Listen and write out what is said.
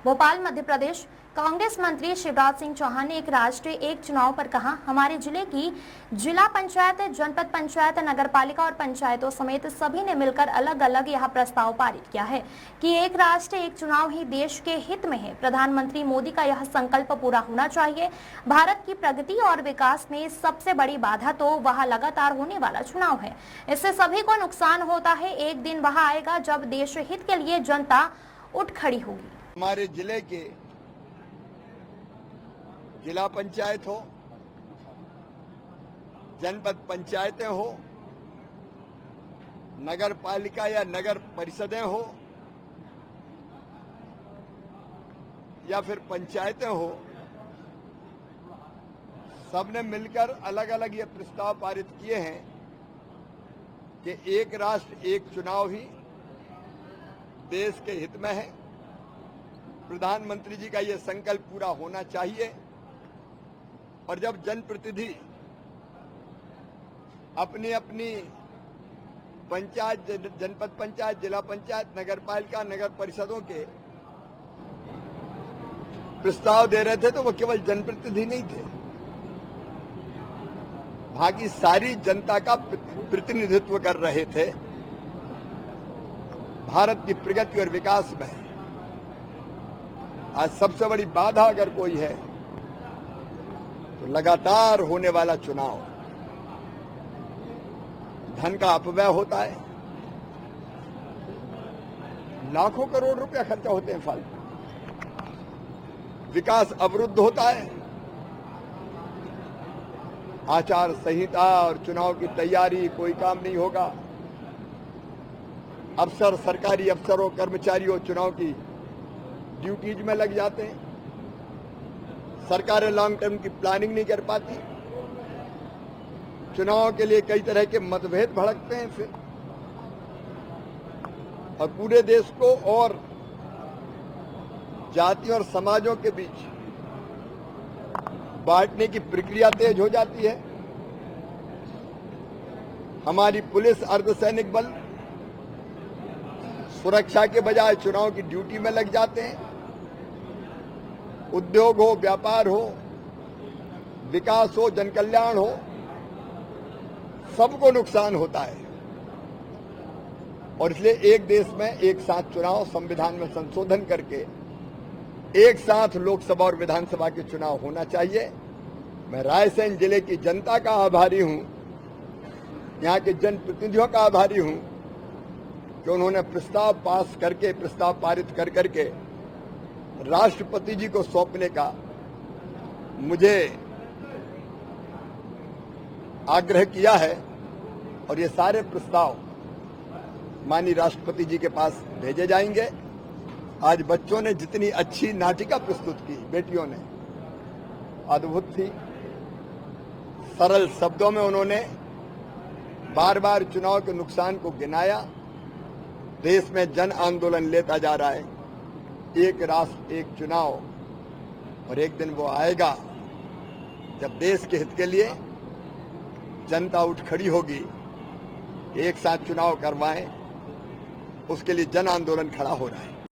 भोपाल मध्य प्रदेश। कांग्रेस मंत्री शिवराज सिंह चौहान ने एक राष्ट्र एक चुनाव पर कहा, हमारे जिले की जिला पंचायत, जनपद पंचायत, नगरपालिका और पंचायतों समेत सभी ने मिलकर अलग अलग यह प्रस्ताव पारित किया है कि एक राष्ट्र एक चुनाव ही देश के हित में है। प्रधानमंत्री मोदी का यह संकल्प पूरा होना चाहिए। भारत की प्रगति और विकास में सबसे बड़ी बाधा तो वह लगातार होने वाला चुनाव है। इससे सभी को नुकसान होता है। एक दिन वह आएगा जब देश हित के लिए जनता उठ खड़ी होगी। हमारे जिले के जिला पंचायत हो, जनपद पंचायतें हो, नगर पालिका या नगर परिषदें हो या फिर पंचायतें हो, सबने मिलकर अलग अलग ये प्रस्ताव पारित किए हैं कि एक राष्ट्र एक चुनाव ही देश के हित में है। प्रधानमंत्री जी का ये संकल्प पूरा होना चाहिए और जब जनप्रतिनिधि अपनी अपनी पंचायत, जनपद पंचायत, जिला पंचायत, नगर पालिका, नगर परिषदों के प्रस्ताव दे रहे थे तो वो केवल जनप्रतिनिधि नहीं थे, बाकी सारी जनता का प्रतिनिधित्व कर रहे थे भारत की प्रगति और विकास में। आज सबसे बड़ी बाधा अगर कोई है तो लगातार होने वाला चुनाव। धन का अपव्यय होता है, लाखों करोड़ रुपया खर्चा होते हैं फालतू, विकास अवरुद्ध होता है, आचार संहिता और चुनाव की तैयारी कोई काम नहीं होगा, अफसर, सरकारी अफसरों, कर्मचारियों चुनाव की ड्यूटीज में लग जाते हैं, सरकारें लॉन्ग टर्म की प्लानिंग नहीं कर पाती, चुनाव के लिए कई तरह के मतभेद भड़कते हैं फिर, और पूरे देश को और जातियों और समाजों के बीच बांटने की प्रक्रिया तेज हो जाती है। हमारी पुलिस, अर्धसैनिक बल सुरक्षा के बजाय चुनाव की ड्यूटी में लग जाते हैं। उद्योग हो, व्यापार हो, विकास हो, जनकल्याण हो, सबको नुकसान होता है। और इसलिए एक देश में एक साथ चुनाव, संविधान में संशोधन करके एक साथ लोकसभा और विधानसभा के चुनाव होना चाहिए। मैं रायसेन जिले की जनता का आभारी हूं, यहां के जनप्रतिनिधियों का आभारी हूं कि उन्होंने प्रस्ताव पास करके, प्रस्ताव पारित कर करके राष्ट्रपति जी को सौंपने का मुझे आग्रह किया है और ये सारे प्रस्ताव माननीय राष्ट्रपति जी के पास भेजे जाएंगे। आज बच्चों ने जितनी अच्छी नाटिका प्रस्तुत की, बेटियों ने, अद्भुत थी। सरल शब्दों में उन्होंने बार बार चुनाव के नुकसान को गिनाया। देश में जन आंदोलन लेता जा रहा है, एक राष्ट्र एक चुनाव, और एक दिन वो आएगा जब देश के हित के लिए जनता उठ खड़ी होगी, एक साथ चुनाव करवाएं, उसके लिए जन आंदोलन खड़ा हो रहा है।